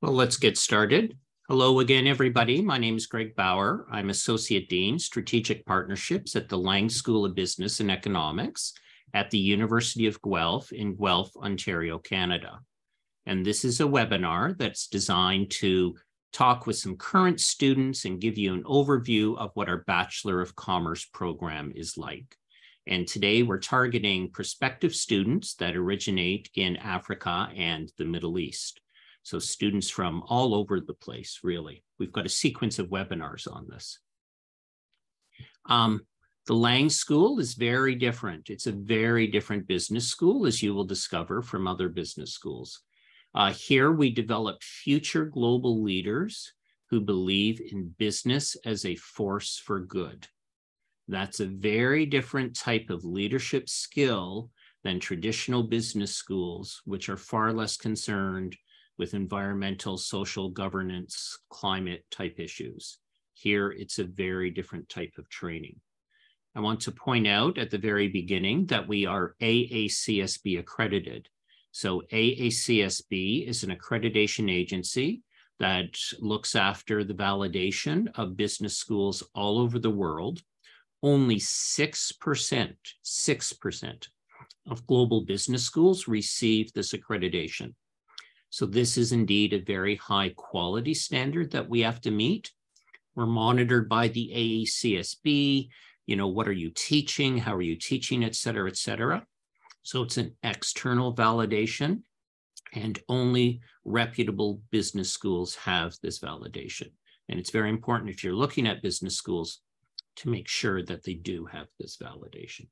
Well, let's get started. Hello again, everybody. My name is Greg Bauer. I'm Associate Dean, Strategic Partnerships at the Lang School of Business and Economics at the University of Guelph in Guelph, Ontario, Canada. And this is a webinar that's designed to talk with some current students and give you an overview of what our Bachelor of Commerce program is like. And today we're targeting prospective students that originate in Africa and the Middle East. So students from all over the place, really. We've got a sequence of webinars on this. The Lang School is very different. It's a very different business school, as you will discover from other business schools. Here we develop future global leaders who believe in business as a force for good. That's a very different type of leadership skill than traditional business schools, which are far less concerned with environmental, social governance, climate type issues. Here, it's a very different type of training. I want to point out at the very beginning that we are AACSB accredited. So AACSB is an accreditation agency that looks after the validation of business schools all over the world. Only 6% of global business schools receive this accreditation. So this is indeed a very high quality standard that we have to meet. We're monitored by the AACSB. You know, what are you teaching? How are you teaching, et cetera, et cetera. So it's an external validation, and only reputable business schools have this validation. And it's very important if you're looking at business schools to make sure that they do have this validation.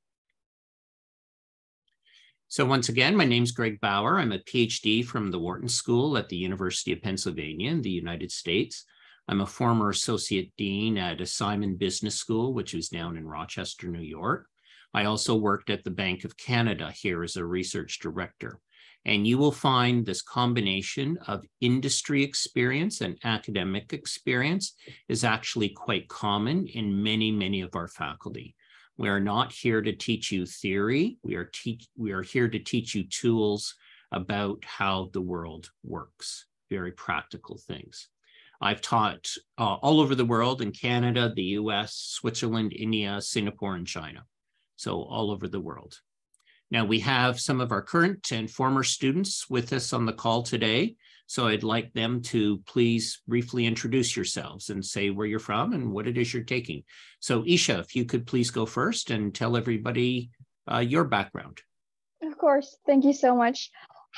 So once again, my name's Greg Bauer. I'm a PhD from the Wharton School at the University of Pennsylvania in the United States. I'm a former associate dean at a Simon Business School, which is down in Rochester, New York. I also worked at the Bank of Canada here as a research director. And you will find this combination of industry experience and academic experience is actually quite common in many, many of our faculty. We are not here to teach you theory. We are here to teach you tools about how the world works, very practical things. I've taught all over the world, in Canada, the US, Switzerland, India, Singapore, and China. So all over the world. Now we have some of our current and former students with us on the call today. So I'd like them to please briefly introduce yourselves and say where you're from and what it is you're taking. So Isha, if you could please go first and tell everybody your background. Of course, thank you so much.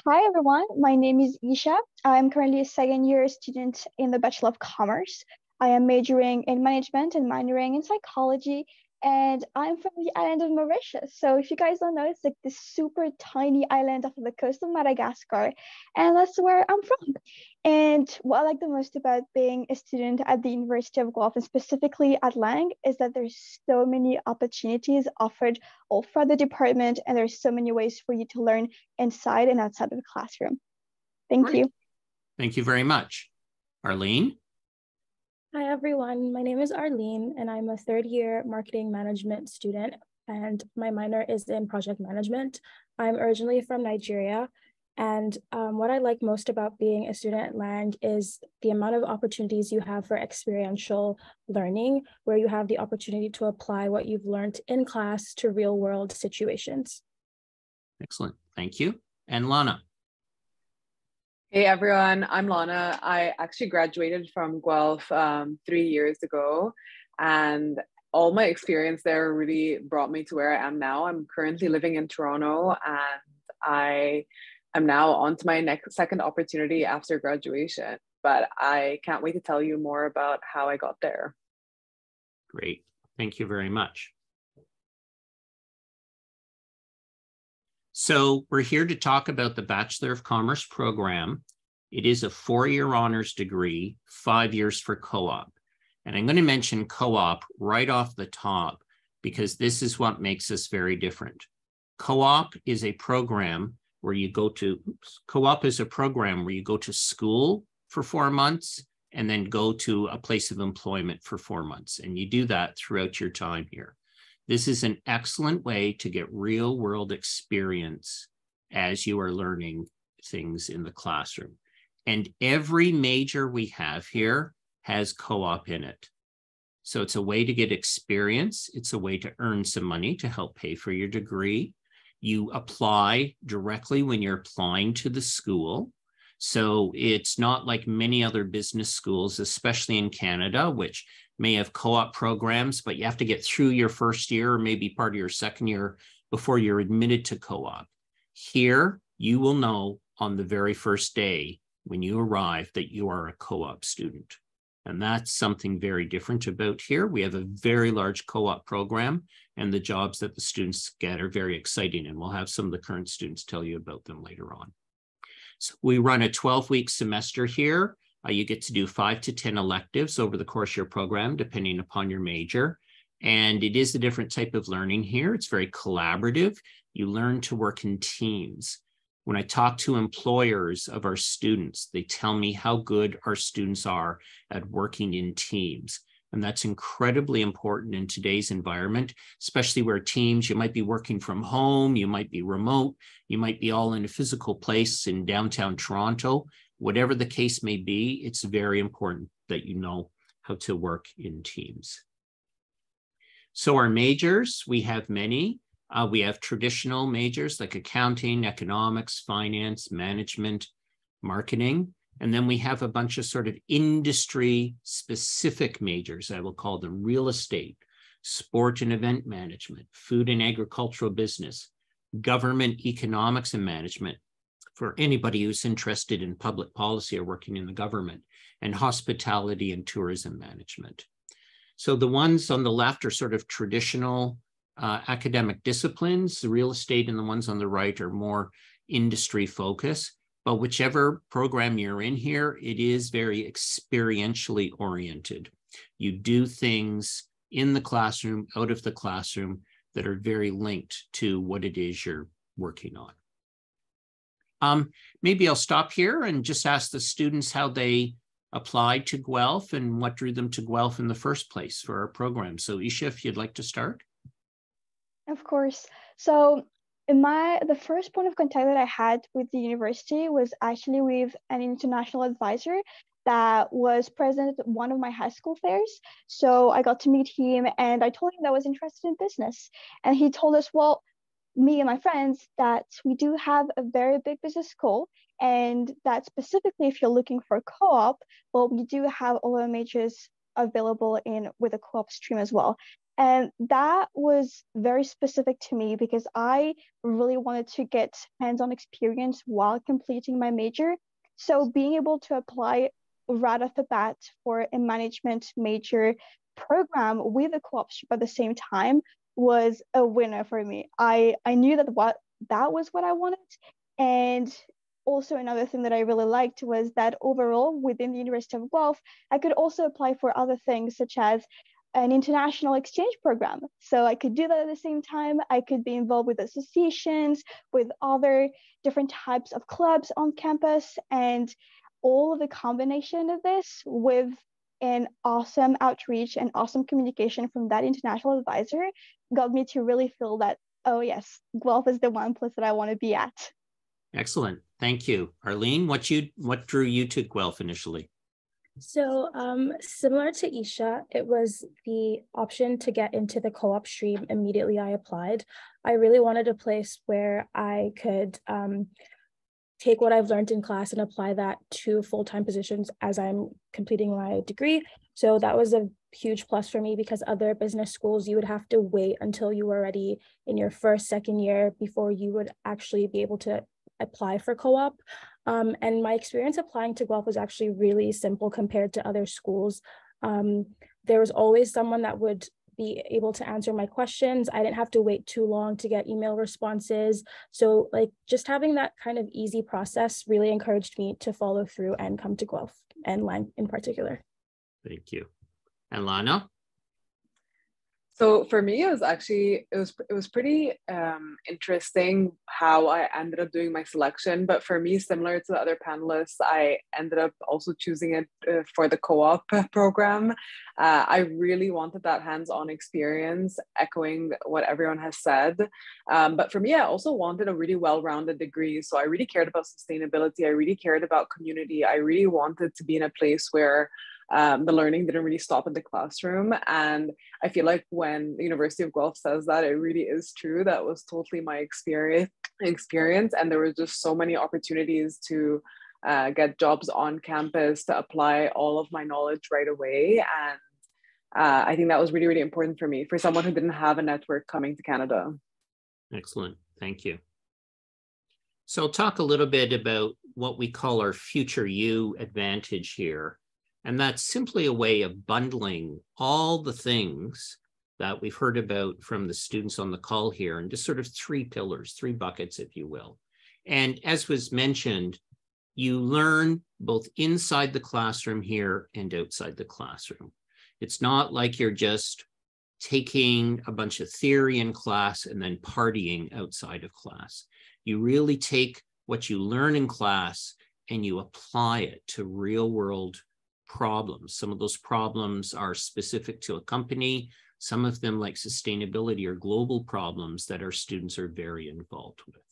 Hi everyone, my name is Isha. I'm currently a second-year student in the Bachelor of Commerce. I am majoring in management and minoring in psychology. And I'm from the island of Mauritius. So if you guys don't know, it's like this super tiny island off of the coast of Madagascar. And that's where I'm from. And what I like the most about being a student at the University of Guelph, and specifically at Lang, is that there's so many opportunities offered all throughout the department. And there's so many ways for you to learn inside and outside of the classroom. Thank you. Thank you very much. Arlene? Hi everyone, my name is Arlene and I'm a third-year marketing management student and my minor is in project management. I'm originally from Nigeria, and what I like most about being a student at Lang is the amount of opportunities you have for experiential learning, where you have the opportunity to apply what you've learned in class to real-world situations. Excellent, thank you. And Lana? Hey everyone, I'm Lana. I actually graduated from Guelph 3 years ago, and all my experience there really brought me to where I am now. I'm currently living in Toronto, and I am now on to my second opportunity after graduation, but I can't wait to tell you more about how I got there. Great, thank you very much. So we're here to talk about the Bachelor of Commerce program. It is a 4-year honors degree, 5 years for co-op. And I'm going to mention co-op right off the top because this is what makes us very different. Co-op is a program where you go to, co-op is a program where you go to school for 4 months and then go to a place of employment for 4 months. And you do that throughout your time here. This is an excellent way to get real world experience as you are learning things in the classroom. And every major we have here has co-op in it. So it's a way to get experience. It's a way to earn some money to help pay for your degree. You apply directly when you're applying to the school. So it's not like many other business schools, especially in Canada, which may have co-op programs, but you have to get through your first year or maybe part of your second year before you're admitted to co-op. Here, you will know on the very first day when you arrive that you are a co-op student. And that's something very different about here. We have a very large co-op program, and the jobs that the students get are very exciting. And we'll have some of the current students tell you about them later on. So we run a 12-week semester here. You get to do 5 to 10 electives over the course of your program, depending upon your major. And it is a different type of learning here. It's very collaborative. You learn to work in teams. When I talk to employers of our students, they tell me how good our students are at working in teams. And that's incredibly important in today's environment, especially where teams, you might be working from home, you might be remote, you might be all in a physical place in downtown Toronto. Whatever the case may be, it's very important that you know how to work in teams. So our majors, we have many. We have traditional majors like accounting, economics, finance, management, marketing. And then we have a bunch of sort of industry-specific majors. I will call them real estate, sport and event management, food and agricultural business, government economics and management, for anybody who's interested in public policy or working in the government, and hospitality and tourism management. So the ones on the left are sort of traditional academic disciplines. The real estate and the ones on the right are more industry focused. But whichever program you're in here, it is very experientially oriented. You do things in the classroom, out of the classroom, that are very linked to what it is you're working on. Maybe I'll stop here and just ask the students how they applied to Guelph and what drew them to Guelph in the first place for our program. So Isha, if you'd like to start. Of course. So the first point of contact that I had with the university was actually with an international advisor that was present at one of my high school fairs. So I got to meet him and I told him that I was interested in business. And he told us, well, me and my friends, that we do have a very big business school, and that specifically if you're looking for co-op, well, we do have all the majors available with a co-op stream as well. And that was very specific to me because I really wanted to get hands-on experience while completing my major. So being able to apply right off the bat for a management major program with a co-op stream at the same time was a winner for me. I knew that was what I wanted. And also another thing that I really liked was that overall within the University of Guelph, I could also apply for other things such as an international exchange program. So I could do that at the same time. I could be involved with associations, with other different types of clubs on campus, and all of the combination of this with an awesome outreach and awesome communication from that international advisor got me to really feel that, oh yes, Guelph is the one place that I want to be at. Excellent. Thank you. Arlene, what drew you to Guelph initially? So similar to Isha, it was the option to get into the co-op stream immediately I applied. I really wanted a place where I could take what I've learned in class and apply that to full-time positions as I'm completing my degree. So that was a huge plus for me because other business schools, you would have to wait until you were already in your first, second year before you would actually be able to apply for co-op. And my experience applying to Guelph was actually really simple compared to other schools. There was always someone that would be able to answer my questions. I didn't have to wait too long to get email responses. So like just having that kind of easy process really encouraged me to follow through and come to Guelph and Lang in particular. Thank you. And Lana? So for me, it was pretty interesting how I ended up doing my selection. But for me, similar to the other panelists, I ended up also choosing it for the co-op program. I really wanted that hands-on experience, echoing what everyone has said. But for me, I also wanted a really well-rounded degree. So I really cared about sustainability. I really cared about community. I really wanted to be in a place where the learning didn't really stop in the classroom. And I feel like when the University of Guelph says that, it really is true. That was totally my experience. And there were just so many opportunities to get jobs on campus, to apply all of my knowledge right away. And I think that was really, really important for me, for someone who didn't have a network coming to Canada. Excellent. Thank you. So I'll talk a little bit about what we call our Future You advantage here. And that's simply a way of bundling all the things that we've heard about from the students on the call here into sort of three pillars, three buckets, if you will. And as was mentioned, you learn both inside the classroom here and outside the classroom. It's not like you're just taking a bunch of theory in class and then partying outside of class. You really take what you learn in class and you apply it to real world problems. Some of those problems are specific to a company. Some of them, like sustainability, are global problems that our students are very involved with.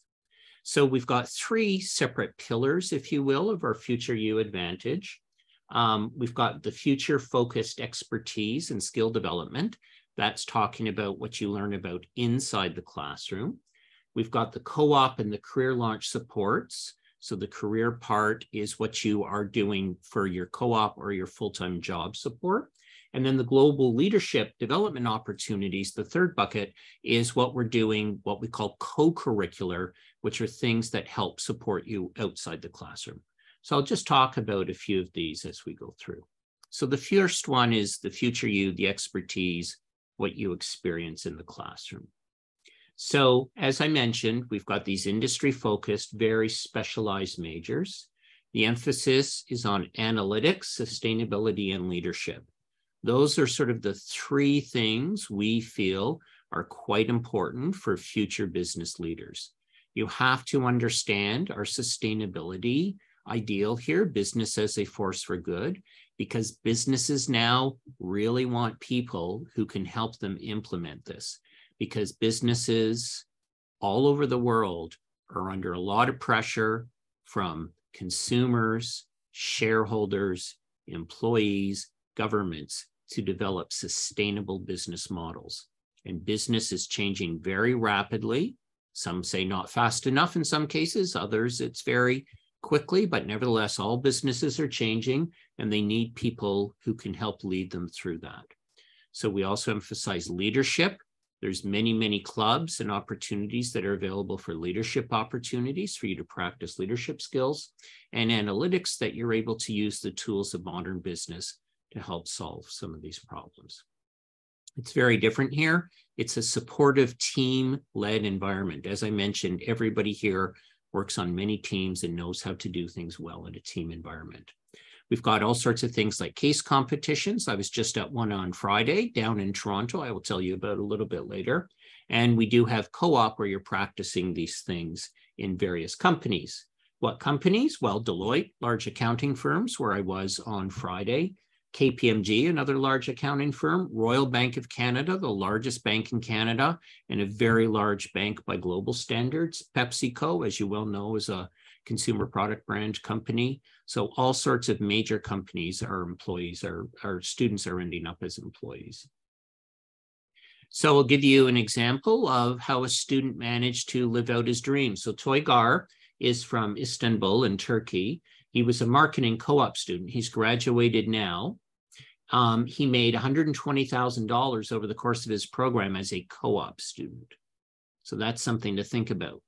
So we've got three separate pillars, if you will, of our Future You advantage. We've got the future-focused expertise and skill development. That's talking about what you learn about inside the classroom. We've got the co-op and the career launch supports. So the career part is what you are doing for your co-op or your full-time job support. And then the global leadership development opportunities, the third bucket, is what we're doing, what we call co-curricular, which are things that help support you outside the classroom. So I'll just talk about a few of these as we go through. So the first one is the Future You, the expertise, what you experience in the classroom. So as I mentioned, we've got these industry-focused, very specialized majors. The emphasis is on analytics, sustainability, and leadership. Those are sort of the three things we feel are quite important for future business leaders. You have to understand our sustainability ideal here, business as a force for good, because businesses now really want people who can help them implement this. Because businesses all over the world are under a lot of pressure from consumers, shareholders, employees, governments to develop sustainable business models. And business is changing very rapidly. Some say not fast enough in some cases, others it's very quickly, but nevertheless, all businesses are changing and they need people who can help lead them through that. So we also emphasize leadership. There's many, many clubs and opportunities that are available for leadership opportunities for you to practice leadership skills, and analytics that you're able to use the tools of modern business to help solve some of these problems. It's very different here. It's a supportive team-led environment. As I mentioned, everybody here works on many teams and knows how to do things well in a team environment. We've got all sorts of things like case competitions. I was just at one on Friday down in Toronto. I will tell you about a little bit later. And we do have co-op where you're practicing these things in various companies. What companies? Well, Deloitte, large accounting firms, where I was on Friday. KPMG, another large accounting firm. Royal Bank of Canada, the largest bank in Canada, and a very large bank by global standards. PepsiCo, as you well know, is a consumer product brand company. So all sorts of major companies, our employees, our students are ending up as employees. So I'll give you an example of how a student managed to live out his dream. So Toygar is from Istanbul in Turkey. He was a marketing co-op student. He's graduated now. He made $120,000 over the course of his program as a co-op student. So that's something to think about.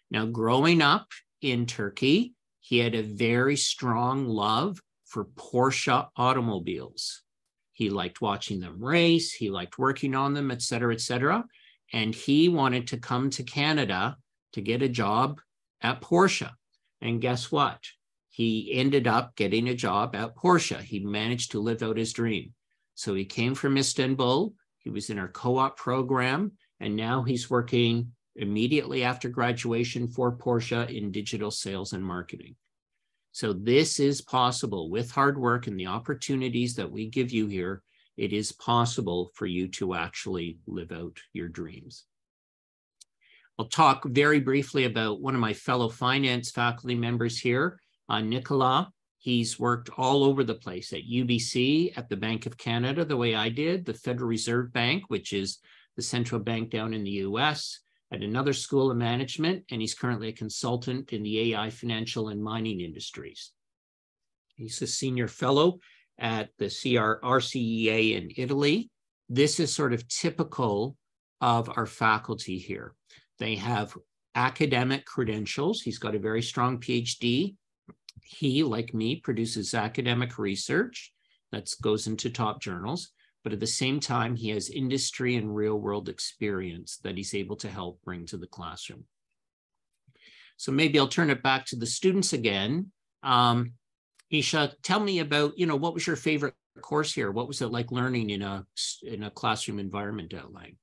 Now, growing up in Turkey, he had a very strong love for Porsche automobiles. He liked watching them race. He liked working on them, et cetera, et cetera. And he wanted to come to Canada to get a job at Porsche. And guess what? He ended up getting a job at Porsche. He managed to live out his dream. So he came from Istanbul He was in our co-op program, and now he's working immediately after graduation for Porsche in digital sales and marketing. So this is possible with hard work and the opportunities that we give you here. It is possible for you to actually live out your dreams. I'll talk very briefly about one of my fellow finance faculty members here, Nicolas. He's worked all over the place at UBC, at the Bank of Canada, the way I did, the Federal Reserve Bank, which is the central bank down in the US, at another school of management, and he's currently a consultant in the AI, financial, and mining industries. He's a senior fellow at the RCEA in Italy. This is sort of typical of our faculty here. They have academic credentials. He's got a very strong PhD. He, like me, produces academic research that goes into top journals, but at the same time, he has industry and real-world experience that he's able to help bring to the classroom. So maybe I'll turn it back to the students again. Isha, tell me about, what was your favorite course here? What was it like learning in a classroom environment at Lang?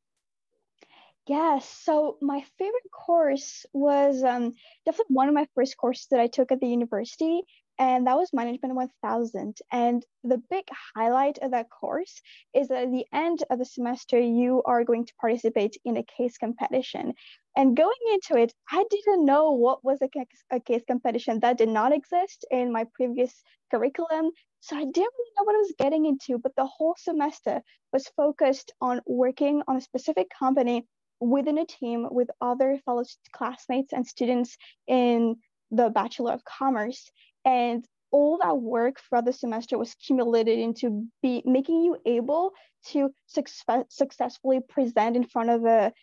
Yes, so my favorite course was definitely one of my first courses that I took at the university, and that was Management 1000. And the big highlight of that course is that at the end of the semester, you are going to participate in a case competition. And going into it, I didn't know what was a case competition. That did not exist in my previous curriculum. So I didn't really know what I was getting into, but the whole semester was focused on working on a specific company within a team with other fellow classmates and students in the Bachelor of Commerce. And all that work throughout the semester was accumulated into making you able to successfully present in front of a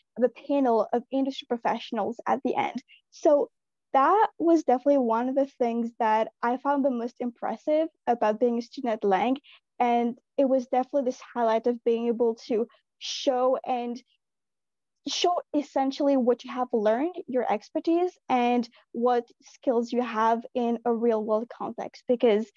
panel of industry professionals at the end. So that was definitely one of the things that I found the most impressive about being a student at Lang. And it was definitely this highlight of being able to show essentially what you have learned, your expertise, and what skills you have in a real world context, because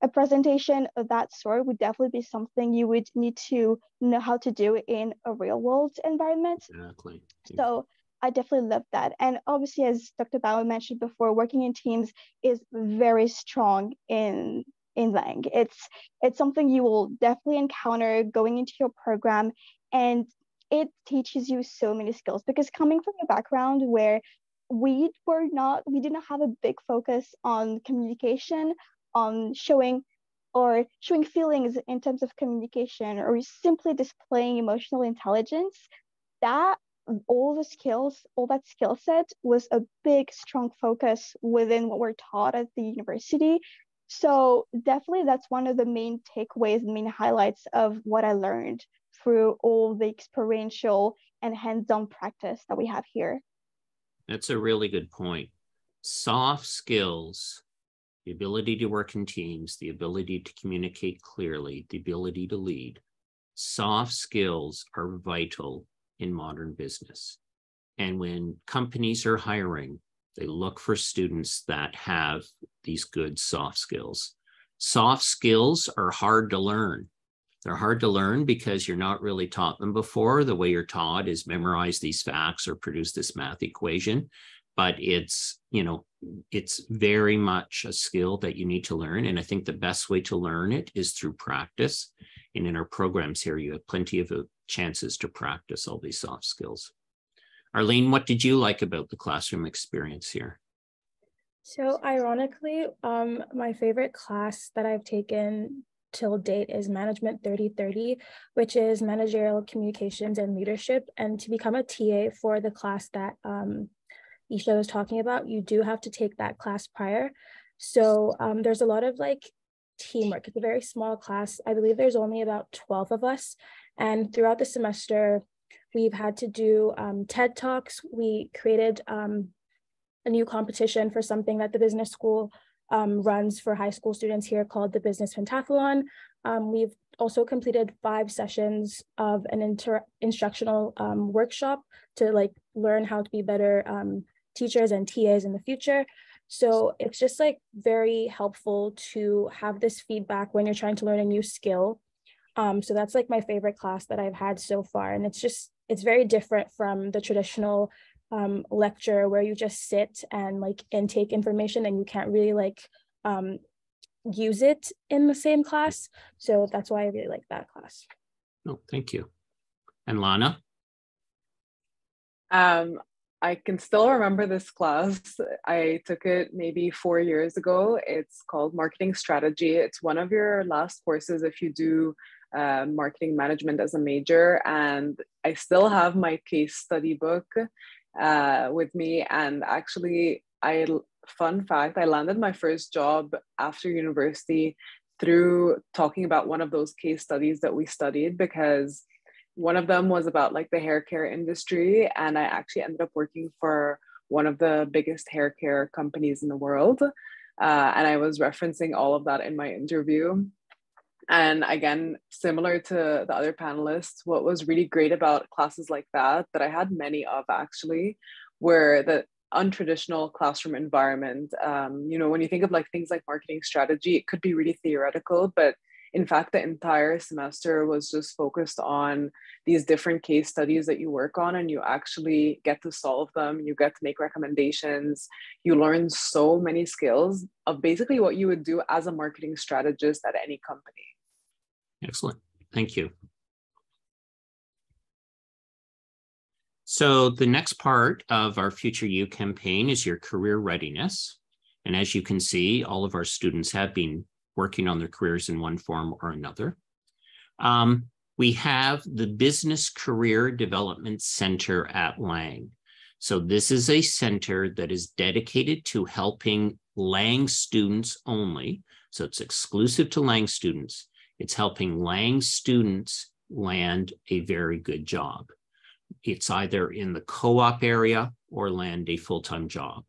a presentation of that sort would definitely be something you would need to know how to do in a real world environment. Exactly. So I definitely love that. And obviously, as Dr. Bauer mentioned before, working in teams is very strong in Lang. It's something you will definitely encounter going into your program, and it teaches you so many skills, because coming from a background where we did not have a big focus on communication, on showing feelings in terms of communication, or simply displaying emotional intelligence, all that skill set was a big, strong focus within what we're taught at the university. So definitely that's one of the main takeaways and main highlights of what I learned through all the experiential and hands-on practice that we have here. That's a really good point. Soft skills, the ability to work in teams, the ability to communicate clearly, the ability to lead. Soft skills are vital in modern business. And when companies are hiring, they look for students that have these good soft skills. Soft skills are hard to learn. They're hard to learn because you're not really taught them before. The way you're taught is memorize these facts or produce this math equation. But it's very much a skill that you need to learn. And I think the best way to learn it is through practice. And in our programs here, you have plenty of chances to practice all these soft skills. Arlene, what did you like about the classroom experience here? So ironically, my favorite class that I've taken till date is Management 3030, which is managerial communications and leadership. And to become a TA for the class that Isha was talking about, you do have to take that class prior. So there's a lot of teamwork. It's a very small class. I believe there's only about 12 of us. And throughout the semester, we've had to do TED Talks. We created a new competition for something that the business school runs for high school students here called the Business Pentathlon. We've also completed 5 sessions of an instructional workshop to learn how to be better teachers and TAs in the future. So it's just very helpful to have this feedback when you're trying to learn a new skill. So that's like my favorite class that I've had so far. And it's very different from the traditional lecture where you just sit and like intake information and you can't really like use it in the same class. So that's why I really like that class. Oh, thank you. And Lana? I can still remember this class. I took it maybe 4 years ago. It's called Marketing Strategy. It's one of your last courses if you do marketing management as a major. And I still have my case study book with me. And actually, fun fact, I landed my first job after university through talking about one of those case studies that we studied, because one of them was about like the hair care industry. And I actually ended up working for one of the biggest hair care companies in the world. And I was referencing all of that in my interview. And again, similar to the other panelists, what was really great about classes like that I had many of actually, were the untraditional classroom environment. You know, when you think of like things like marketing strategy, it could be really theoretical, but in fact, the entire semester was just focused on these different case studies that you work on, and you actually get to solve them. You get to make recommendations. You learn so many skills of basically what you would do as a marketing strategist at any company. Excellent. Thank you. So the next part of our Future You campaign is your career readiness. And as you can see, all of our students have been working on their careers in one form or another. We have the Business Career Development Center at Lang. So this is a center that is dedicated to helping Lang students only. So it's exclusive to Lang students. It's helping Lang students land a very good job. It's either in the co-op area or land a full-time job.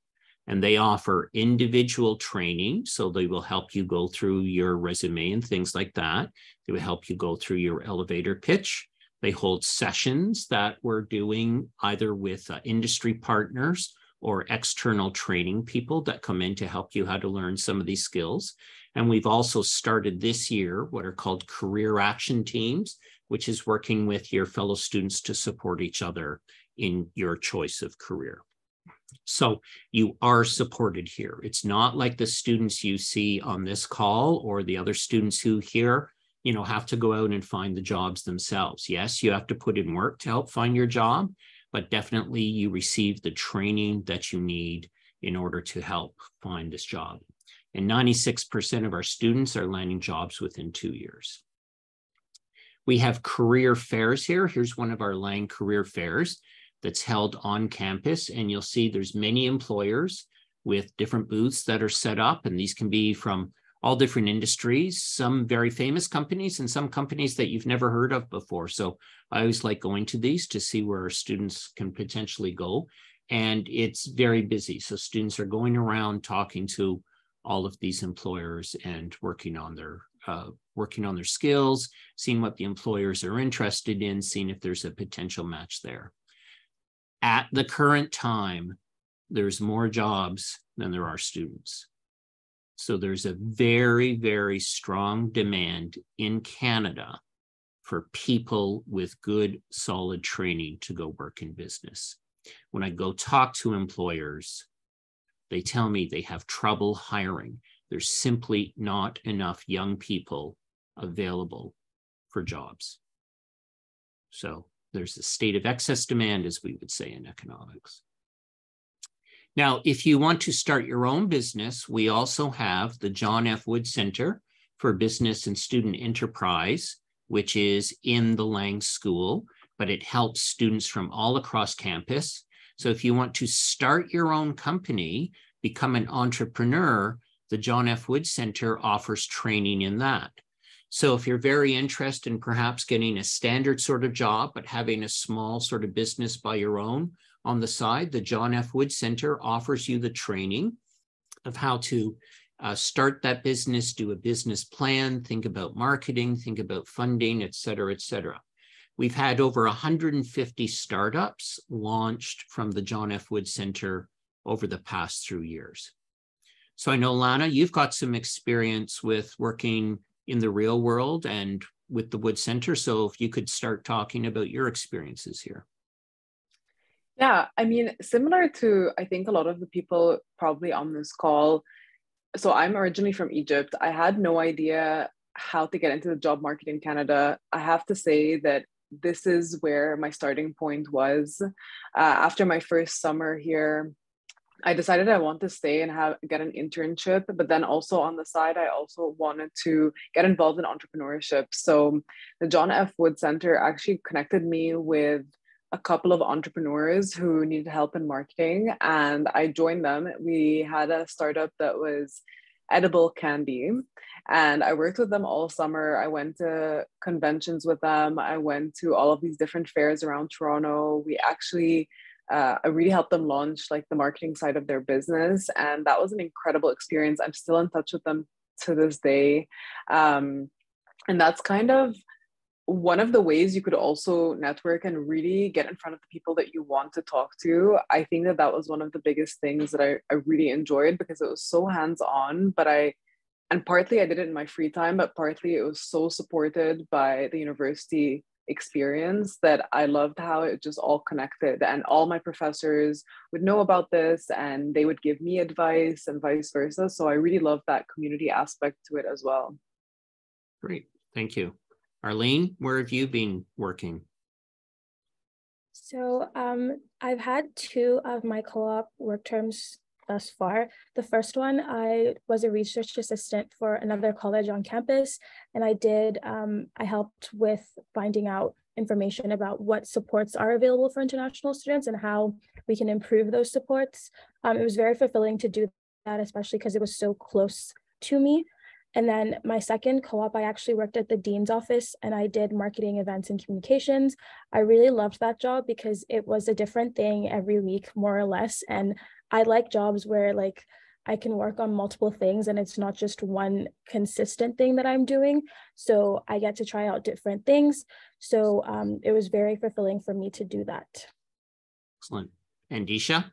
And they offer individual training. So they will help you go through your resume and things like that. They will help you go through your elevator pitch. They hold sessions that we're doing either with industry partners or external training people that come in to help you how to learn some of these skills. And we've also started this year what are called career action teams, which is working with your fellow students to support each other in your choice of career. So you are supported here. It's not like the students you see on this call or the other students who here, you know, have to go out and find the jobs themselves. Yes, you have to put in work to help find your job, but definitely you receive the training that you need in order to help find this job. And 96% of our students are landing jobs within 2 years. We have career fairs here. Here's one of our Lang career fairs that's held on campus. And you'll see there's many employers with different booths that are set up. And these can be from all different industries, some very famous companies and some companies that you've never heard of before. So I always like going to these to see where our students can potentially go. And it's very busy. So students are going around talking to all of these employers and working on their skills, seeing what the employers are interested in, seeing if there's a potential match there. At the current time, there's more jobs than there are students. So there's a very, very strong demand in Canada for people with good, solid training to go work in business. When I go talk to employers, they tell me they have trouble hiring. There's simply not enough young people available for jobs. So there's a state of excess demand, as we would say in economics. Now, if you want to start your own business, we also have the John F. Wood Center for Business and Student Enterprise, which is in the Lang School, but it helps students from all across campus. So if you want to start your own company, become an entrepreneur, the John F. Wood Center offers training in that. So if you're very interested in perhaps getting a standard sort of job, but having a small sort of business by your own on the side, the John F. Wood Center offers you the training of how to start that business, do a business plan, think about marketing, think about funding, et cetera, et cetera. We've had over 150 startups launched from the John F. Wood Center over the past 3 years. So I know, Lana, you've got some experience with working in the real world and with the Wood Center. So if you could start talking about your experiences here. Yeah, I mean, similar to, I think, a lot of the people probably on this call. So I'm originally from Egypt. I had no idea how to get into the job market in Canada. I have to say that this is where my starting point was. After my first summer here, I decided I want to stay and get an internship, but then also on the side, I also wanted to get involved in entrepreneurship. So the John F. Wood Center actually connected me with a couple of entrepreneurs who needed help in marketing, and I joined them. We had a startup that was edible candy, and I worked with them all summer. I went to conventions with them. I went to all of these different fairs around Toronto. We actually I really helped them launch like the marketing side of their business, and that was an incredible experience. I'm still in touch with them to this day, and that's kind of one of the ways you could also network and really get in front of the people that you want to talk to. I think that that was one of the biggest things that I really enjoyed, because it was so hands-on, and partly I did it in my free time, but partly it was so supported by the university experience that I loved how it just all connected, and all my professors would know about this and they would give me advice and vice versa. So I really love that community aspect to it as well. Great, thank you. Arlene, where have you been working? So I've had 2 of my co-op work terms thus far. The first one, I was a research assistant for another college on campus, and I helped with finding out information about what supports are available for international students and how we can improve those supports. It was very fulfilling to do that, especially because it was so close to me. And then my second co-op, I actually worked at the dean's office and I did marketing, events, and communications. I really loved that job because it was a different thing every week, more or less. And I like jobs where like I can work on multiple things and it's not just one consistent thing that I'm doing. So I get to try out different things. So it was very fulfilling for me to do that. Excellent. And Disha?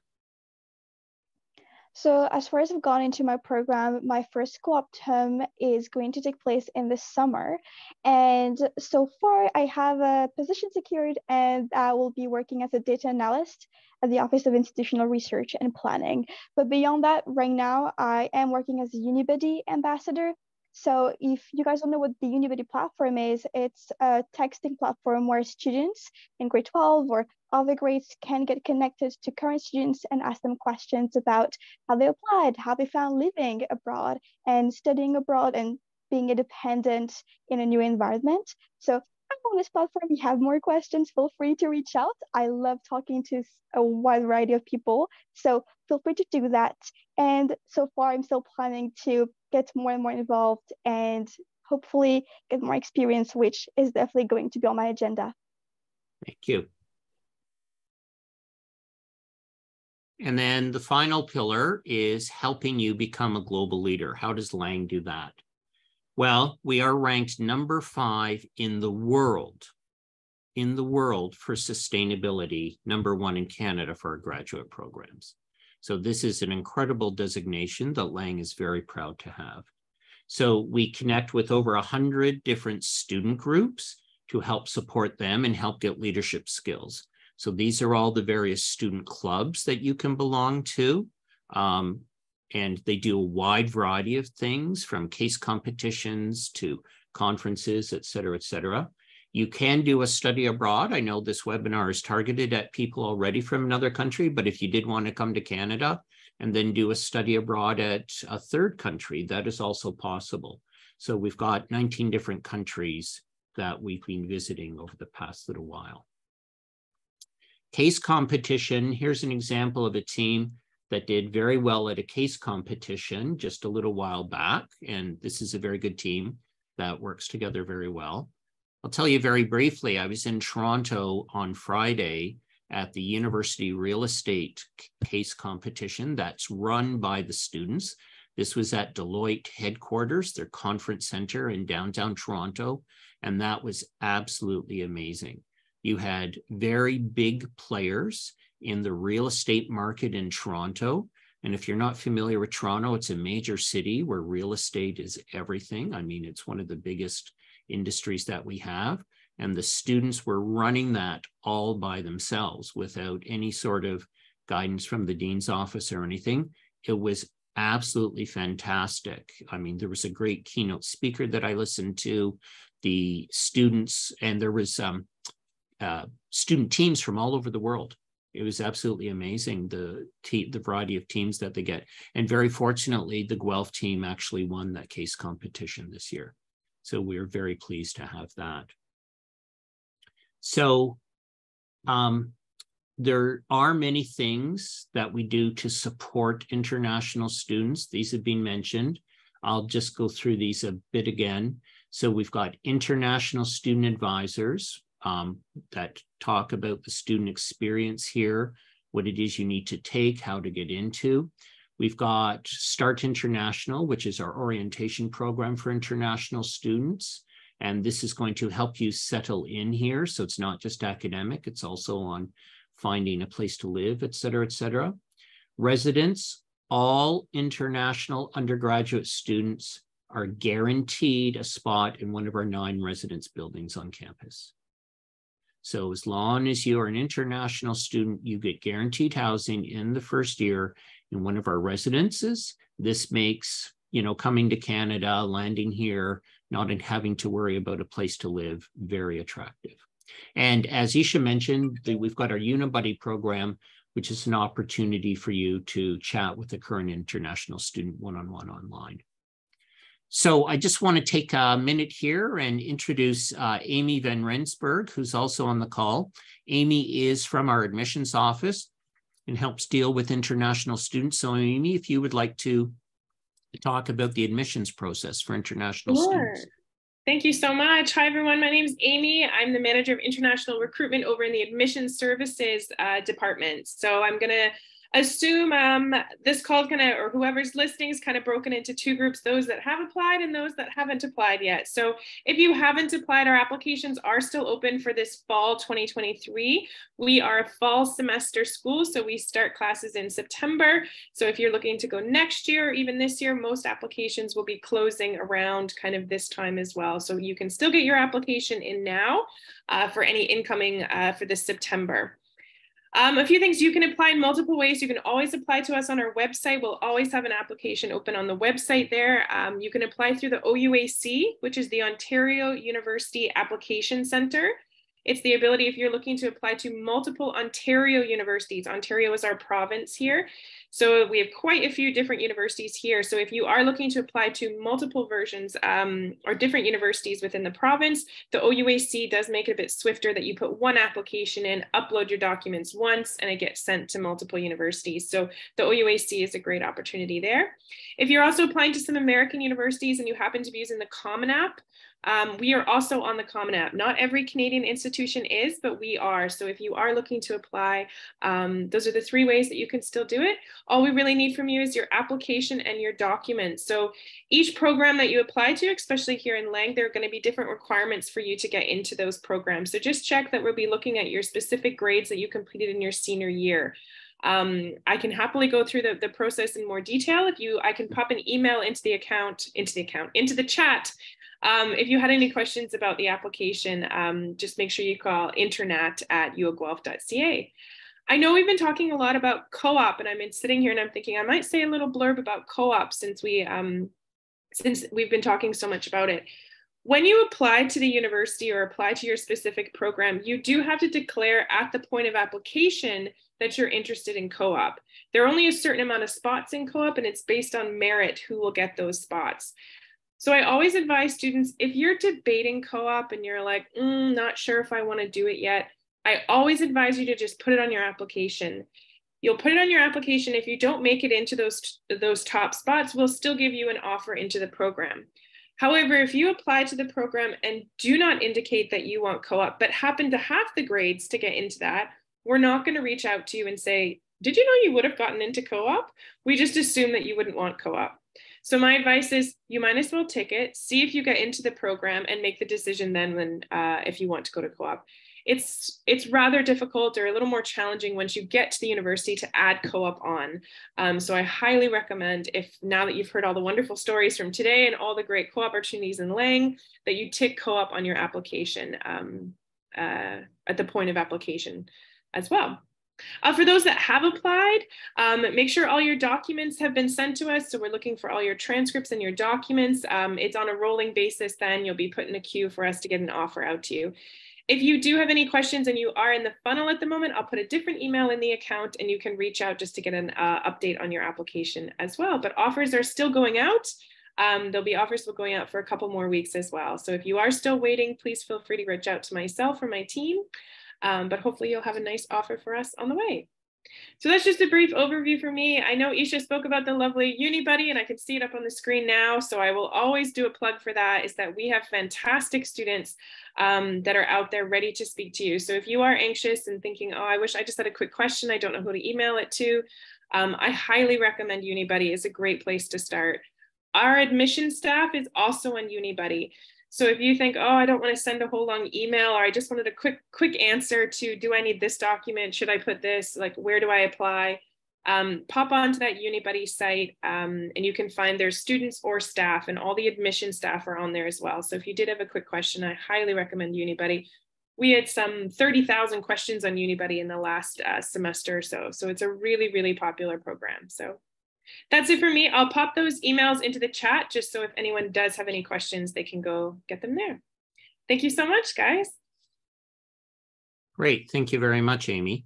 So as far as I've gone into my program, my first co-op term is going to take place in the summer. And so far I have a position secured, and I will be working as a data analyst at the Office of Institutional Research and Planning. But beyond that, right now I am working as a Unibuddy ambassador. So if you guys don't know what the Unibuddy platform is, it's a texting platform where students in grade 12 or other grades can get connected to current students and ask them questions about how they applied, how they found living abroad and studying abroad and being independent in a new environment. So on this platform, if you have more questions, feel free to reach out. I love talking to a wide variety of people, so feel free to do that. And so far, I'm still planning to get more and more involved and hopefully get more experience, which is definitely going to be on my agenda. Thank you. And then the final pillar is helping you become a global leader. How does Lang do that? Well, we are ranked number 5 in the world for sustainability, number 1 in Canada for our graduate programs. So this is an incredible designation that Lang is very proud to have. So we connect with over 100 different student groups to help support them and help get leadership skills. So these are all the various student clubs that you can belong to. And they do a wide variety of things, from case competitions to conferences, et cetera, et cetera. You can do a study abroad. I know this webinar is targeted at people already from another country, but if you did want to come to Canada and then do a study abroad at a third country, that is also possible. So we've got 19 different countries that we've been visiting over the past little while. Case competition, here's an example of a team that did very well at a case competition just a little while back. And this is a very good team that works together very well. I'll tell you very briefly, I was in Toronto on Friday at the University Real Estate Case Competition that's run by the students. This was at Deloitte headquarters, their conference center in downtown Toronto, and that was absolutely amazing. You had very big players in the real estate market in Toronto. And if you're not familiar with Toronto, it's a major city where real estate is everything. I mean, it's one of the biggest industries that we have. And the students were running that all by themselves without any sort of guidance from the dean's office or anything. It was absolutely fantastic. I mean, there was a great keynote speaker that I listened to, the students, and there was student teams from all over the world. It was absolutely amazing, the variety of teams that they get. And very fortunately, the Guelph team actually won that case competition this year. So we're very pleased to have that. So there are many things that we do to support international students. These have been mentioned. I'll just go through these a bit again. So we've got international student advisors that talk about the student experience here, what it is you need to take, how to get into. We've got Start International, which is our orientation program for international students. And this is going to help you settle in here. So it's not just academic, it's also on finding a place to live, et cetera, et cetera. Residents, all international undergraduate students are guaranteed a spot in one of our 9 residence buildings on campus. So as long as you're an international student, you get guaranteed housing in the first year in one of our residences. This makes, coming to Canada, landing here, not having to worry about a place to live, very attractive. And as Isha mentioned, we've got our Unibuddy program, which is an opportunity for you to chat with a current international student one-on-one online. So I just want to take a minute here and introduce Amy Van Rensburg, who's also on the call. Amy is from our admissions office and helps deal with international students. So Amy, if you would like to talk about the admissions process for international students. Thank you so much. Hi, everyone. My name is Amy. I'm the manager of international recruitment over in the admissions services department. So I'm going to assume this call or whoever's listening is kind of broken into 2 groups, those that have applied and those that haven't applied yet. So if you haven't applied, our applications are still open for this fall 2023. We are a fall semester school, so we start classes in September. So if you're looking to go next year, or even this year, most applications will be closing around kind of this time as well. So you can still get your application in now for any incoming for this September. A few things: you can apply in multiple ways. You can always apply to us on our website. We'll always have an application open on the website there. You can apply through the OUAC, which is the Ontario University Application Center. It's the ability, if you're looking to apply to multiple Ontario universities. Ontario is our province here. So we have quite a few different universities here. So if you are looking to apply to multiple versions or different universities within the province, the OUAC does make it a bit swifter, that you put one application in, upload your documents once, and it gets sent to multiple universities. So the OUAC is a great opportunity there. If you're also applying to some American universities and you happen to be using the Common App, we are also on the Common App. Not every Canadian institution is, but we are. So if you are looking to apply, those are the 3 ways that you can still do it. All we really need from you is your application and your documents. So each program that you apply to, especially here in Lang, there are going to be different requirements for you to get into those programs. So just check that we'll be looking at your specific grades that you completed in your senior year. I can happily go through the process in more detail. I can pop an email into the chat. If you had any questions about the application, just make sure you call internat@uoguelph.ca. I know we've been talking a lot about co-op, and I've been sitting here and I'm thinking I might say a little blurb about co-op since we've been talking so much about it. When you apply to the university or apply to your specific program, you do have to declare at the point of application that you're interested in co-op. There are only a certain amount of spots in co-op, and it's based on merit who will get those spots. So I always advise students, if you're debating co-op and you're like, not sure if I want to do it yet, I always advise you to just put it on your application. You'll put it on your application. If you don't make it into those top spots, we'll still give you an offer into the program. However, if you apply to the program and do not indicate that you want co-op, but happen to have the grades to get into that, we're not going to reach out to you and say, did you know you would have gotten into co-op? We just assume that you wouldn't want co-op. So my advice is you might as well take it, see if you get into the program, and make the decision then when if you want to go to co-op. it's rather difficult or a little more challenging once you get to the university to add co-op on. So I highly recommend, if now that you've heard all the wonderful stories from today and all the great co-op opportunities in Lang, that you tick co-op on your application at the point of application as well. For those that have applied, make sure all your documents have been sent to us. So we're looking for all your transcripts and your documents. It's on a rolling basis then. You'll be put in a queue for us to get an offer out to you. If you do have any questions and you are in the funnel at the moment, I'll put a different email in the account and you can reach out just to get an update on your application as well. But offers are still going out. There'll be offers going out for a couple more weeks as well. So if you are still waiting, please feel free to reach out to myself or my team. But hopefully you'll have a nice offer for us on the way. So that's just a brief overview for me. I know Isha spoke about the lovely UniBuddy, and I can see it up on the screen now. So I will always do a plug for that, is that we have fantastic students that are out there ready to speak to you. So if you are anxious and thinking, oh, I wish I just had a quick question, I don't know who to email it to, I highly recommend UniBuddy. It's a great place to start. Our admission staff is also on UniBuddy. So if you think, oh, I don't want to send a whole long email, or I just wanted a quick answer to, do I need this document? Should I put this? Like, where do I apply? Pop onto that UniBuddy site and you can find their students or staff, and all the admission staff are on there as well. So if you did have a quick question, I highly recommend UniBuddy. We had some 30,000 questions on UniBuddy in the last semester or so. So it's a really, really popular program. So that's it for me. I'll pop those emails into the chat just so if anyone does have any questions, they can go get them there. Thank you so much, guys. Great. Thank you very much, Amy.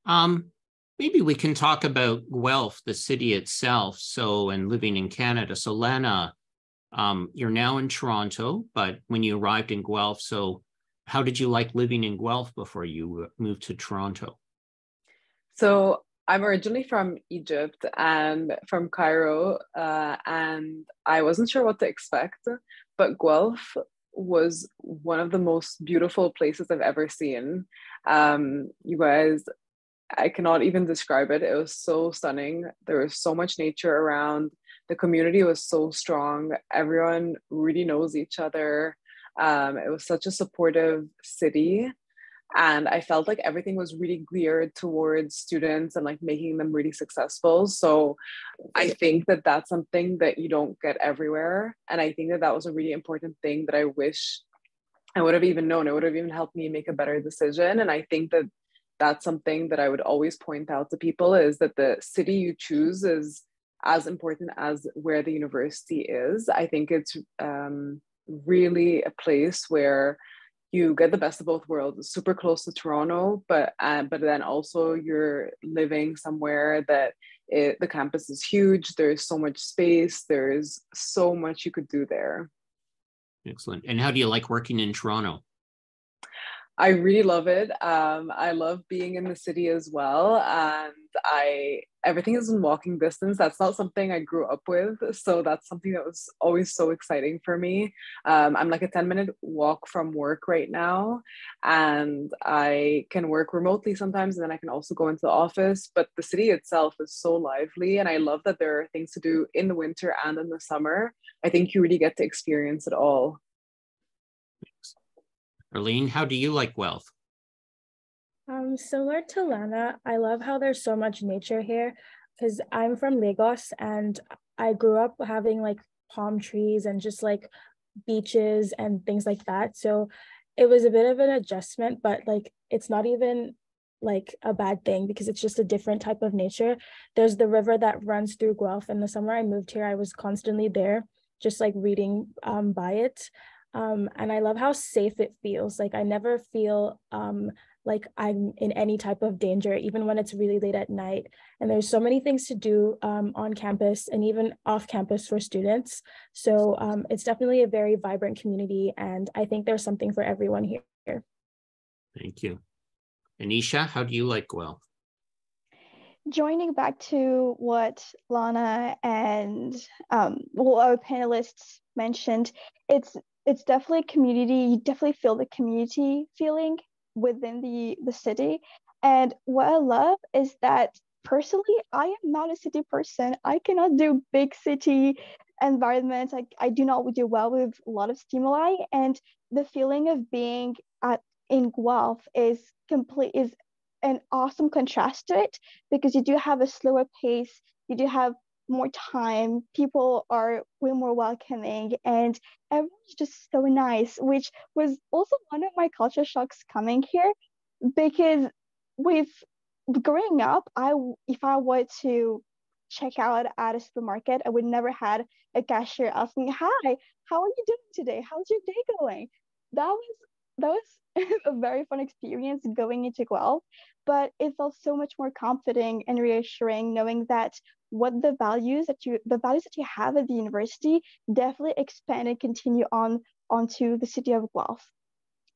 Maybe we can talk about Guelph, the city itself. So, and living in Canada. So Lana, you're now in Toronto, but when you arrived in Guelph, so how did you like living in Guelph before you moved to Toronto? So I'm originally from Egypt and from Cairo, and I wasn't sure what to expect, but Guelph was one of the most beautiful places I've ever seen. You guys, I cannot even describe it. It was so stunning. There was so much nature around. The community was so strong. Everyone really knows each other. It was such a supportive city. And I felt like everything was really geared towards students and like making them really successful. So I think that that's something that you don't get everywhere. And I think that that was a really important thing that I wish I would have even known. It would have even helped me make a better decision. And I think that that's something that I would always point out to people, is that the city you choose is as important as where the university is. I think it's really a place where you get the best of both worlds. It's super close to Toronto, but then also you're living somewhere that the campus is huge. There's so much space. There's so much you could do there. Excellent. And how do you like working in Toronto? I really love it. I love being in the city as well. And everything is in walking distance. That's not something I grew up with. So that's something that was always so exciting for me. I'm like a 10-minute walk from work right now. And I can work remotely sometimes, and then I can also go into the office. But the city itself is so lively. And I love that there are things to do in the winter and in the summer. I think you really get to experience it all. Arlene, how do you like Guelph? Similar to Lana, I love how there's so much nature here, because I'm from Lagos and I grew up having like palm trees and just like beaches and things like that. So it was a bit of an adjustment, but like it's not even like a bad thing because it's just a different type of nature. There's the river that runs through Guelph. And the summer I moved here, I was constantly there, just like reading by it. And I love how safe it feels. Like I never feel like I'm in any type of danger, even when it's really late at night. And there's so many things to do on campus and even off campus for students. So it's definitely a very vibrant community. And I think there's something for everyone here. Thank you. Anisha, how do you like Guelph? Joining back to what Lana and our panelists mentioned, it's definitely community. You definitely feel the community feeling within the city. And what I love is that personally, I am not a city person. I cannot do big city environments. I do not do well with a lot of stimuli. And the feeling of being at in Guelph is an awesome contrast to it, because you do have a slower pace, you do have more time, people are way more welcoming, and everyone's just so nice, which was also one of my culture shocks coming here, because with growing up, if I were to check out at a supermarket, I would never had a cashier asking, "Hi, how are you doing today? How's your day going?" That was a very fun experience going into Guelph, but it felt so much more comforting and reassuring knowing that the values that you have at the university definitely expand and continue onto the city of Guelph.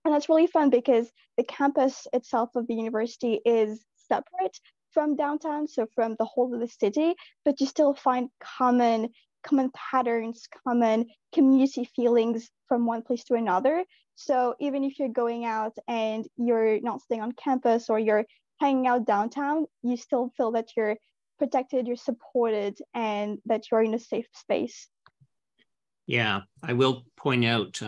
And that's really fun because the campus itself of the university is separate from downtown, so from the whole of the city, but you still find common patterns, common community feelings from one place to another. So even if you're going out and you're not staying on campus or you're hanging out downtown, you still feel that you're protected, you're supported, and that you're in a safe space. Yeah, I will point out,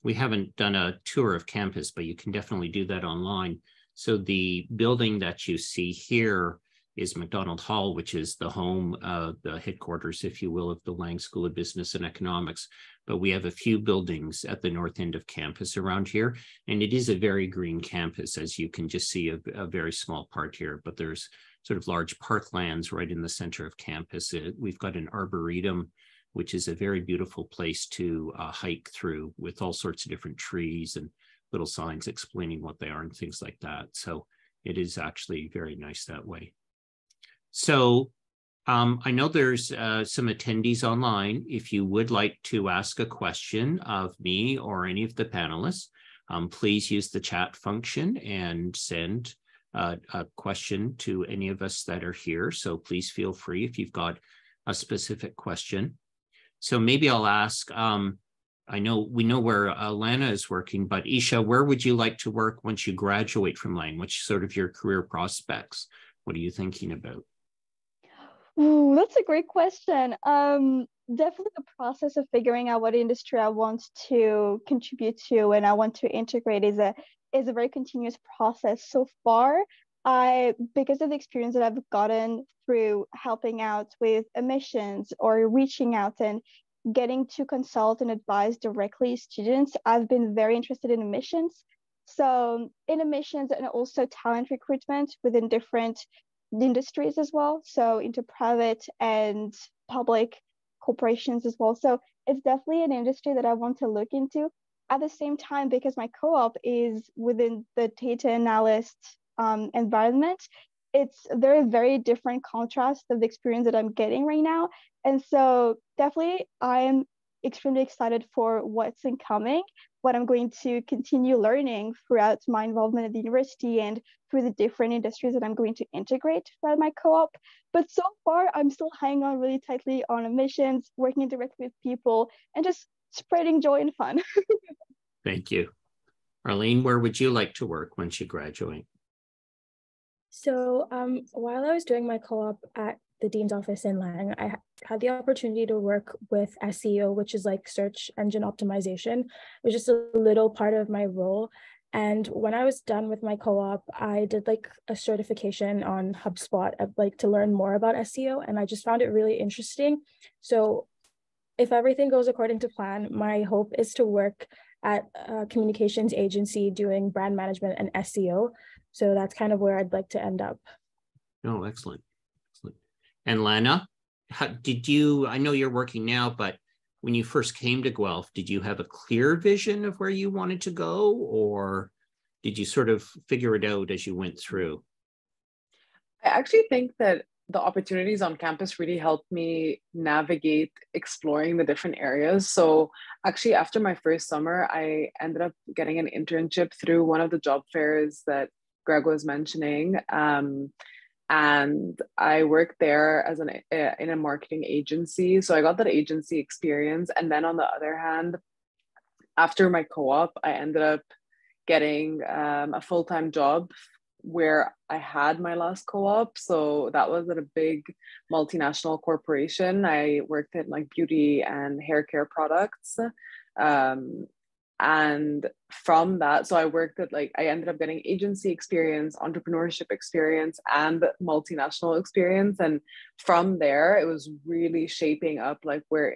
we haven't done a tour of campus, but you can definitely do that online. So the building that you see here is McDonald Hall, which is the home, the headquarters, if you will, of the Lang School of Business and Economics. But we have a few buildings at the north end of campus around here, and it is a very green campus, as you can just see a very small part here, but there's sort of large parklands right in the center of campus. We've got an arboretum, which is a very beautiful place to hike through, with all sorts of different trees and little signs explaining what they are and things like that. So it is actually very nice that way. So I know there's some attendees online. If you would like to ask a question of me or any of the panelists, please use the chat function and send a question to any of us that are here. So please feel free if you've got a specific question. So maybe I'll ask, we know where Lana is working, but Isha, where would you like to work once you graduate from Lang? What's sort of your career prospects? What are you thinking about? Ooh, that's a great question. Definitely the process of figuring out what industry I want to contribute to and I want to integrate is a very continuous process. So far, because of the experience that I've gotten through helping out with admissions or reaching out and getting to consult and advise directly students, I've been very interested in admissions. So in admissions and also talent recruitment within different industries as well. So into private and public corporations as well. So it's definitely an industry that I want to look into. At the same time, because my co-op is within the data analyst environment, there are very different contrasts of the experience that I'm getting right now. And so definitely I'm extremely excited for what's incoming, what I'm going to continue learning throughout my involvement at the university and through the different industries that I'm going to integrate throughout my co-op. But so far, I'm still hanging on really tightly on admissions, working directly with people, and just spreading joy and fun. Thank you. Arlene, where would you like to work once you graduate? So while I was doing my co-op at the Dean's office in Lang, I had the opportunity to work with SEO, which is like search engine optimization. It was just a little part of my role. And when I was done with my co-op, I did like a certification on HubSpot, like to learn more about SEO. And I just found it really interesting. So if everything goes according to plan, my hope is to work at a communications agency doing brand management and SEO. So that's kind of where I'd like to end up. Oh, excellent. Excellent. And Lana, I know you're working now, but when you first came to Guelph, did you have a clear vision of where you wanted to go, or did you sort of figure it out as you went through? I actually think that the opportunities on campus really helped me navigate exploring the different areas. So actually, after my first summer, I ended up getting an internship through one of the job fairs that Greg was mentioning. And I worked there as in a marketing agency. So I got that agency experience. And then on the other hand, after my co-op, I ended up getting a full-time job where I had my last co-op. So that was at a big multinational corporation. I worked in like beauty and hair care products. And from that, so I worked at I ended up getting agency experience, entrepreneurship experience, and multinational experience. And from there, it was really shaping up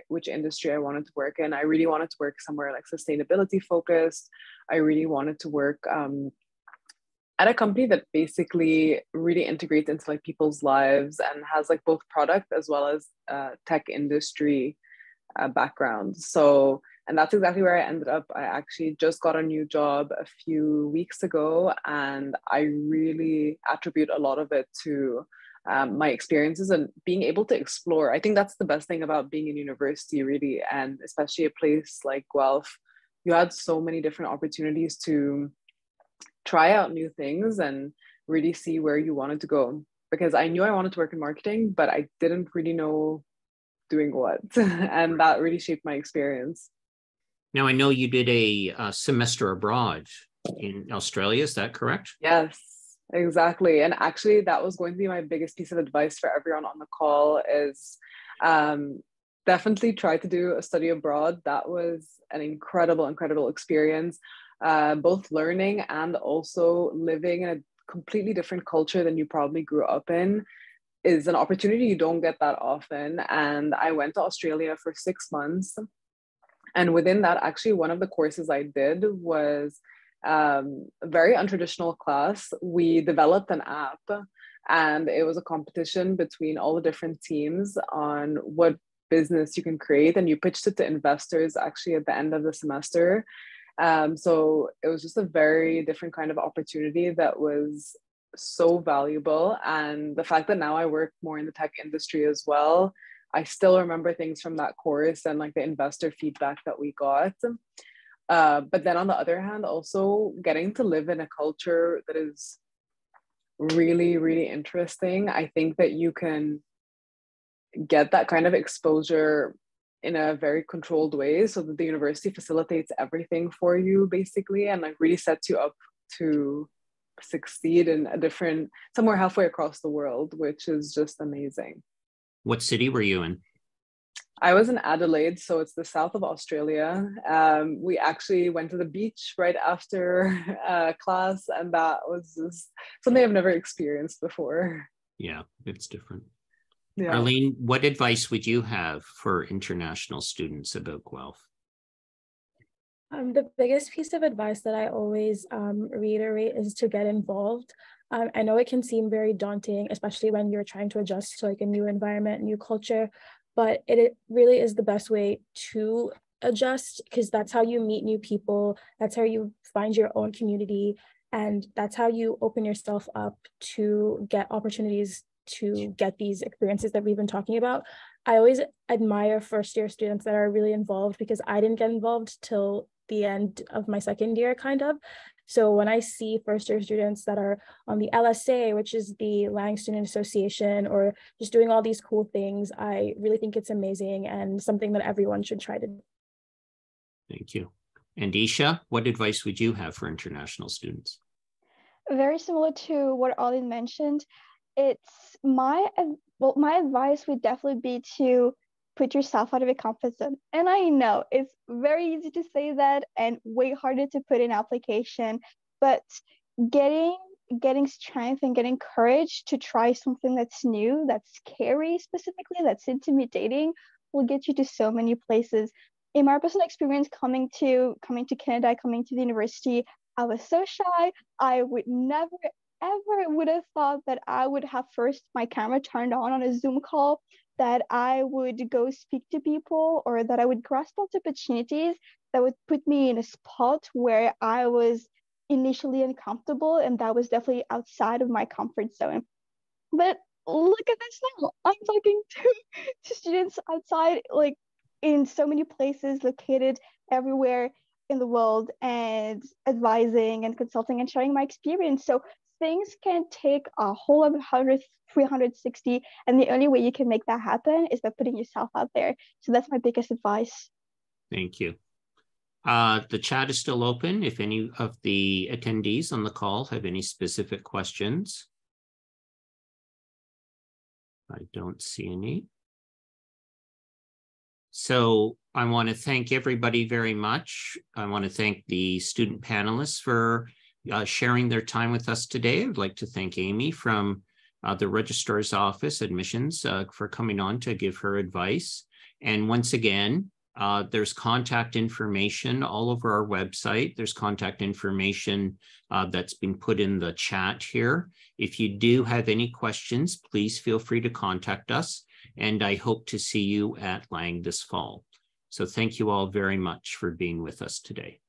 which industry I wanted to work in. I really wanted to work somewhere sustainability focused. I really wanted to work at a company that basically really integrates into people's lives and has both product as well as tech industry background. So, and that's exactly where I ended up. I actually just got a new job a few weeks ago, and I really attribute a lot of it to my experiences and being able to explore. I think that's the best thing about being in university, really, and especially a place like Guelph. You had so many different opportunities to try out new things and really see where you wanted to go. Because I knew I wanted to work in marketing, but I didn't really know doing what. And that really shaped my experience. Now, I know you did a semester abroad in Australia. Is that correct? Yes, exactly. And actually, that was going to be my biggest piece of advice for everyone on the call is definitely try to do a study abroad. That was an incredible, incredible experience, both learning and also living in a completely different culture than you probably grew up in is an opportunity you don't get that often. And I went to Australia for 6 months. And within that, actually, one of the courses I did was a very untraditional class. We developed an app, and it was a competition between all the different teams on what business you can create. And you pitched it to investors actually at the end of the semester. So it was just a very different kind of opportunity that was so valuable. And the fact that now I work more in the tech industry as well, I still remember things from that course and the investor feedback that we got. But then on the other hand, also getting to live in a culture that is really, really interesting. I think that you can get that kind of exposure in a very controlled way so that the university facilitates everything for you basically, and really sets you up to succeed in somewhere halfway across the world, which is just amazing. What city were you in? I was in Adelaide, so it's the south of Australia. We actually went to the beach right after class, and that was just something I've never experienced before. Yeah, it's different. Yeah. Arlene, what advice would you have for international students about Guelph? The biggest piece of advice that I always reiterate is to get involved. I know it can seem very daunting, especially when you're trying to adjust to a new environment, new culture, but it really is the best way to adjust, because that's how you meet new people, that's how you find your own community, and that's how you open yourself up to get opportunities to get these experiences that we've been talking about. I always admire first-year students that are really involved, because I didn't get involved till the end of my second year, kind of. So when I see first-year students that are on the LSA, which is the Lang Student Association, or just doing all these cool things, I really think it's amazing and something that everyone should try to do. Thank you. And Isha, what advice would you have for international students? Very similar to what Arlene mentioned. It's my advice would definitely be to put yourself out of your comfort zone. And I know it's very easy to say that and way harder to put in application, but getting strength and getting courage to try something that's new, that's scary specifically, that's intimidating, will get you to so many places. In my personal experience coming to Canada, coming to the university, I was so shy. I would never ever would have thought that I would have first my camera turned on a Zoom call, that I would go speak to people, or that I would grasp onto opportunities that would put me in a spot where I was initially uncomfortable, and that was definitely outside of my comfort zone. But look at this now. I'm talking to students outside, in so many places, located everywhere in the world, and advising and consulting and sharing my experience. So things can take a whole 360, and the only way you can make that happen is by putting yourself out there. So that's my biggest advice. Thank you. The chat is still open. If any of the attendees on the call have any specific questions. I don't see any. So I want to thank everybody very much. I want to thank the student panelists for sharing their time with us today. I'd like to thank Amy from the Registrar's Office, Admissions, for coming on to give her advice. And once again, there's contact information all over our website. There's contact information that's been put in the chat here. If you do have any questions, please feel free to contact us. And I hope to see you at Lang this fall. So thank you all very much for being with us today.